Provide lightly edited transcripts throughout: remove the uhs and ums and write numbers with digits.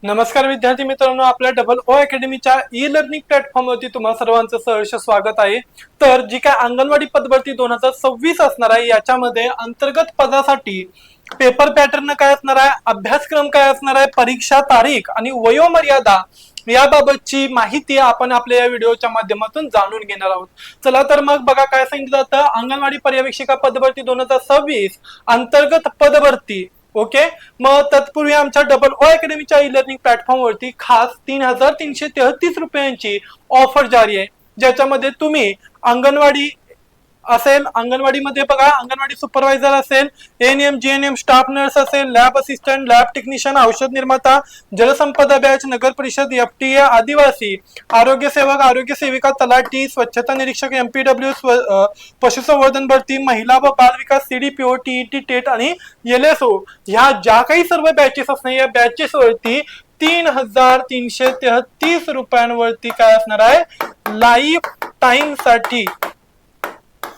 नमस्कार विद्यार्थी मित्रांनो, आपल्या डबल ओ अकॅडमीच्या ई लर्निंग प्लॅटफॉर्मवरती तुम्हा सर्वांचं सहर्ष स्वागत आहे। तर जी काय अंगणवाडी पदभरती 2026 असणार आहे, याच्यामध्ये अंतर्गत पदासाठी पेपर पॅटर्न काय असणार आहे, अभ्यासक्रम काय असणार आहे, परीक्षा तारीख आणि वयोमर्यादा याबाबतची माहिती आपण आपल्या या व्हिडिओच्या माध्यमातून जाणून घेणार आहोत। चला तर मग बघा काय सांगितलं जातं, अंगणवाडी पर्यवेक्षिका पदभरती 2026 अंतर्गत पदभरती। ओके, मग तत्पूर्वी आमच्या डबल ओ अकॅडमीच्या ई लर्निंग प्लॅटफॉर्म वरती खास 3333 रुपयांची ऑफर जारी आहे, ज्याच्यामध्ये तुम्ही अंगणवाडी असेल, अंगणवाडीमध्ये बघा अंगणवाडी सुपरवायझर असेल, एएनएम जीएनएम स्टाफ नर्स असेल, लॅब असिस्टंट, लॅब टेक्निशियन, औषध निर्माता, जलसंपदा बॅच, नगर परिषद, एफटीए, आदिवासी, आरोग्य सेवक, आरोग्य सेविका, तलाठी, स्वच्छता निरीक्षक, एमपीडब्ल्यू, पशुसंवर्धन भरती, महिला व बाल विकास, सीडीपीओ, टीईटी, टेट आणि एलएसओ ह्या ज्या काही सर्व बॅचेस असणार, या बॅचेस वरती 3333 रुपयांवरती काय असणार आहे, लाईफ टाइम साठी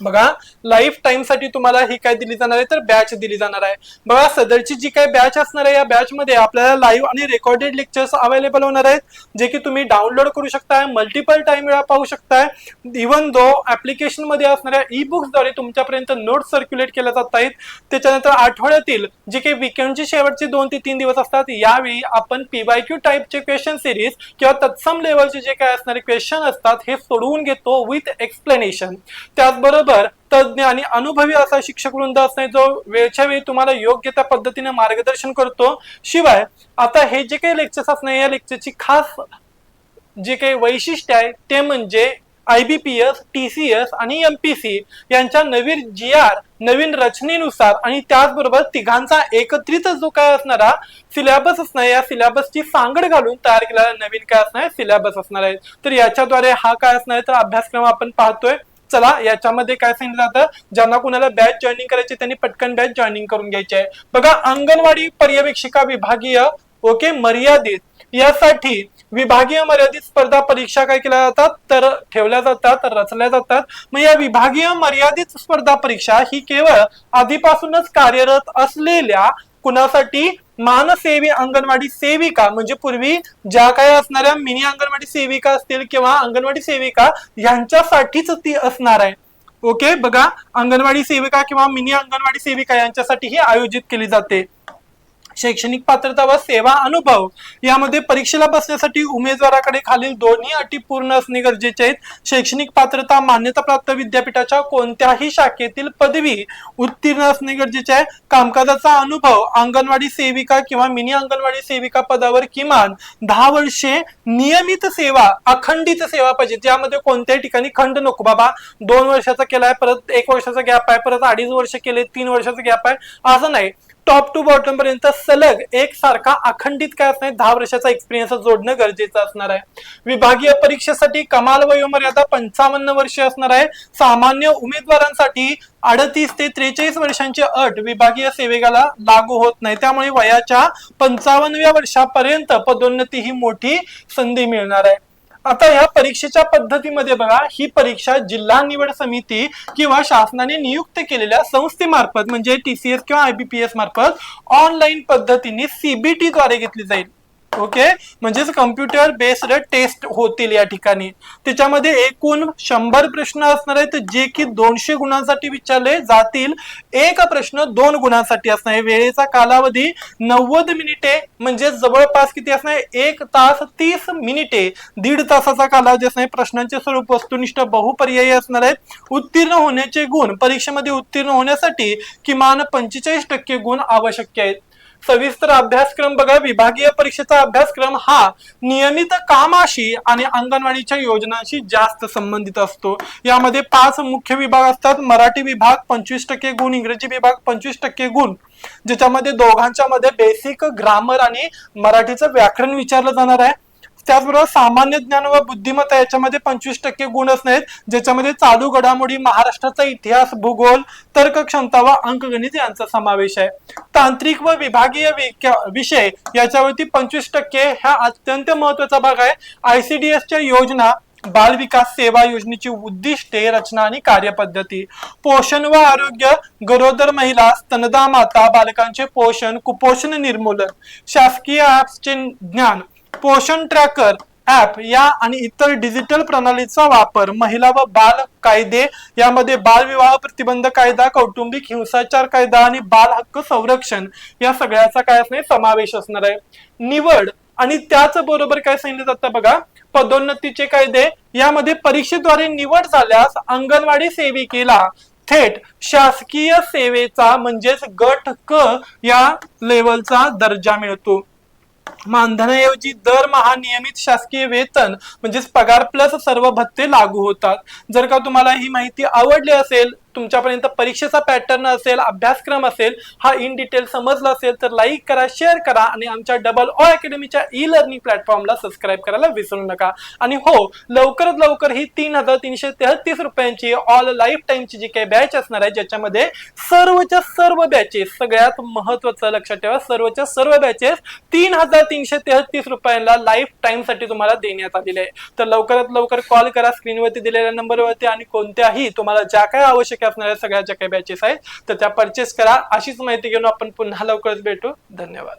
बघा लाईफ टाइम साठी तुम्हाला ही काय दिली जाणार आहे, तर बॅच दिली जाणार आहे। बघा सदरची जी काय बॅच असणार आहे, या बॅच मध्ये आपल्याला लाईव्ह आणि रेकॉर्डेड लेक्चर्स अवेलेबल होणार आहेत, जे की तुम्ही डाउनलोड करू शकताय, मल्टिपल टाइम वेळा पाहू शकताय। इव्हन दो ऍप्लिकेशन मध्ये असणाऱ्या ई बुक्स द्वारे तुमच्यापर्यंत नोट्स सर्क्युलेट केल्या जात आहेत। त्याच्यानंतर आठवड्यातील जे काही वीकेंडचे शेवटचे 2 ते 3 दिवस असतात, यावेळी आपण पीवायक्यू टाइपचे क्वेश्चन सिरीज किंवा तत्सम लेवलचे जे काय असणारे क्वेश्चन असतात हे सोडवून घेतो विथ एक्सप्लेनेशन। त्याचबरोबर तज्ञ आणि अनुभवी असा शिक्षक वृंद असणे, जो वेळच्या वेळी तुम्हाला योग्य त्या पद्धतीने मार्गदर्शन करतो। शिवाय आता हे जे काही लेक्चर्स असणे, या लेक्चरची खास जे काही वैशिष्ट्य आहे ते म्हणजे IBPS, TCS आणि MPC यांच्या नवीन GR नवीन रचनेनुसार आणि त्याचबरोबर तिघांचा एकत्रित जो काय असणारा सिलेबस असणार, या सिलेबसची सांगड घालून तयार केलेला नवीन काय असणार सिलेबस असणार आहे। तर याच्याद्वारे हा काय असणार तर अभ्यासक्रम आपण पाहतोय। चला याच्यामध्ये काय सांगितलं जातं, ज्यांना कुणाला बॅच जॉईनिंग करायची त्यांनी पटकन बॅच जॉईनिंग करून घ्यायची आहे। बघा अंगणवाडी पर्यवेक्षिका विभागीय ओके मर्यादित, यासाठी विभागीय मर्यादित स्पर्धा परीक्षा काय केल्या जातात तर ठेवल्या जातात, रचल्या जातात। मग या विभागीय मर्यादित स्पर्धा परीक्षा ही केवळ आधीपासूनच कार्यरत असलेल्या कुणासाठी, मानसेवी अंगणवाडी सेविका, म्हणजे पूर्वी ज्या काही असणाऱ्या मिनी अंगणवाडी सेविका असतील किंवा अंगणवाडी सेविका यांच्यासाठीच ती असणार आहे। ओके, बघा अंगणवाडी सेविका किंवा मिनी अंगणवाडी सेविका यांच्यासाठी ही आयोजित केली जाते। शैक्षणिक पात्रता व सेवा अनुभव, यामध्ये परीक्षेला बसण्यासाठी उमेदवाराकडे खालील दोन्ही अटी पूर्ण असणे गरजेचे आहेत। शैक्षणिक पात्रता मान्यताप्राप्त विद्यापीठाच्या कोणत्याही शाखेतील पदवी उत्तीर्ण असणे गरजेचे आहे। कामकाजाचा अनुभव अंगणवाडी सेविका किंवा मिनी अंगणवाडी सेविका पदावर किमान 10 वर्षे नियमित सेवा, अखंडित सेवा पाहिजे, त्यामध्ये कोणत्याही ठिकाणी खंड नको, बाबा 2 वर्षाचा केलाय परत 1 वर्षाचा गॅप आहे, परत 2.5 वर्ष केले 3 वर्षाचा गॅप आहे, असं नाही। टॉप टू बॉटम पर्यंत सलग एक सारखा अखंडित काय असणार 10 वर्षाचा एक्सपिरियन्स जोडणं गरजेचं असणार आहे। विभागीय परीक्षेसाठी कमाल वयोमर्यादा 55 वर्षे असणार आहे। सामान्य उमेदवारांसाठी 38 ते 43 वर्षांची अट विभागीय सेवेला लागू होत नाही, त्यामुळे वयाच्या 55व्या वर्षापर्यंत पदोन्नती ही मोठी संधी मिळणार आहे। आता या परीक्षेच्या पद्धतीमध्ये बघा, ही परीक्षा जिल्हा निवड समिती किंवा शासनाने नियुक्त केलेल्या संस्थेमार्फत म्हणजे TCS किंवा IBPS मार्फत ऑनलाईन पद्धतीने CBT द्वारे घेतली जाईल। ओके, म्हणजेच कम्प्युटर बेस्ड टेस्ट होतील या ठिकाणी। त्याच्यामध्ये एकूण 100 प्रश्न असणार आहेत, जे की 200 गुणांसाठी विचारले जातील। एक प्रश्न 2 गुणांसाठी असणार आहे। वेळेचा कालावधी 90 मिनिटे, म्हणजे जवळपास किती असणार 1 तास 30 मिनिटे, 1.5 तासाचा कालावधी असणार। प्रश्नांचे स्वरूप वस्तुनिष्ठ बहुपर्यायी असणार आहेत। उत्तीर्ण होण्याचे गुण, परीक्षेमध्ये उत्तीर्ण होण्यासाठी किमान 45% गुण आवश्यक आहेत। सविस्तर अभ्यासक्रम बघा, विभागीय परीक्षेचा अभ्यासक्रम हा नियमित कामाशी आणि अंगणवाडीच्या योजनांशी जास्त संबंधित असतो। यामध्ये 5 मुख्य विभाग असतात। मराठी विभाग 25% गुण, इंग्रजी विभाग 25% गुण, ज्याच्यामध्ये दोघांच्या मध्ये बेसिक ग्रामर आणि मराठीचं व्याकरण विचारलं जाणार आहे। त्याचबरोबर सामान्य ज्ञान व बुद्धिमत्ता याच्यामध्ये 25% गुण असणार, ज्याच्यामध्ये चालू घडामोडी, महाराष्ट्राचा इतिहास, भूगोल, तर्क क्षमता व अंकगणित यांचा समावेश आहे। तांत्रिक व विभागीय विषय याच्यावरती 25% हा अत्यंत महत्वाचा भाग आहे। ICDS च्या योजना बाल विकास सेवा योजनेची उद्दिष्टे, रचना आणि कार्यपद्धती. पोषण व आरोग्य, गरोदर महिला, स्तनदा माता बालकांचे पोषण, कुपोषण निर्मूलन. शासकीय ऍप्सचे ज्ञान, पोषण ट्रॅकर ऍप या आणि इतर डिजिटल प्रणालीचा वापर. महिला व बाल कायदे, यामध्ये बाल विवाह प्रतिबंध कायदा, कौटुंबिक हिंसाचार कायदा आणि बाल हक्क संरक्षण या सगळ्याचा काय असणार समावेश असणार आहे. निवड आणि त्याच बरोबर काय सांगितलं जातं बघा, पदोन्नतीचे कायदे, यामध्ये परीक्षेद्वारे निवड झाल्यास अंगणवाडी सेविकेला थेट शासकीय सेवेचा म्हणजेच गट क या लेवलचा दर्जा मिळतो. मानधनाऐवजी दरमहा नियमित शासकीय वेतन म्हणजेच पगार प्लस सर्व भत्ते लागू होतात. जर का तुम्हाला ही माहिती आवडली असेल, तुमच्यापर्यंत परीक्षेचा पॅटर्न असेल, अभ्यासक्रम असेल, हा इन डिटेल समजला असेल तर लाईक करा, शेअर करा आणि आमच्या डबल ओ अकॅडमीच्या ई लर्निंग प्लॅटफॉर्मला सबस्क्राईब करायला विसरू नका. आणि हो, लवकरात लवकर ही 3,333 रुपयांची ऑल लाईफ टाइमची जी काही बॅच असणार आहे, ज्याच्यामध्ये सर्वच्या सर्व बॅचेस, सगळ्यात महत्वाचं लक्षात ठेवा, सर्वच्या सर्व बॅचेस 3,333 रुपयांना लाईफ टाइम साठी तुम्हाला देण्यात आलेले आहे. तर लवकरात लवकर कॉल करा स्क्रीनवरती दिलेल्या नंबरवरती आणि कोणत्याही तुम्हाला ज्या काही आवश्यक असणाऱ्या सगळ्या ज्या काही बॅचेस आहेत तर त्या परचेस करा. अशीच माहिती घेऊन आपण पुन्हा लवकरच भेटू. धन्यवाद.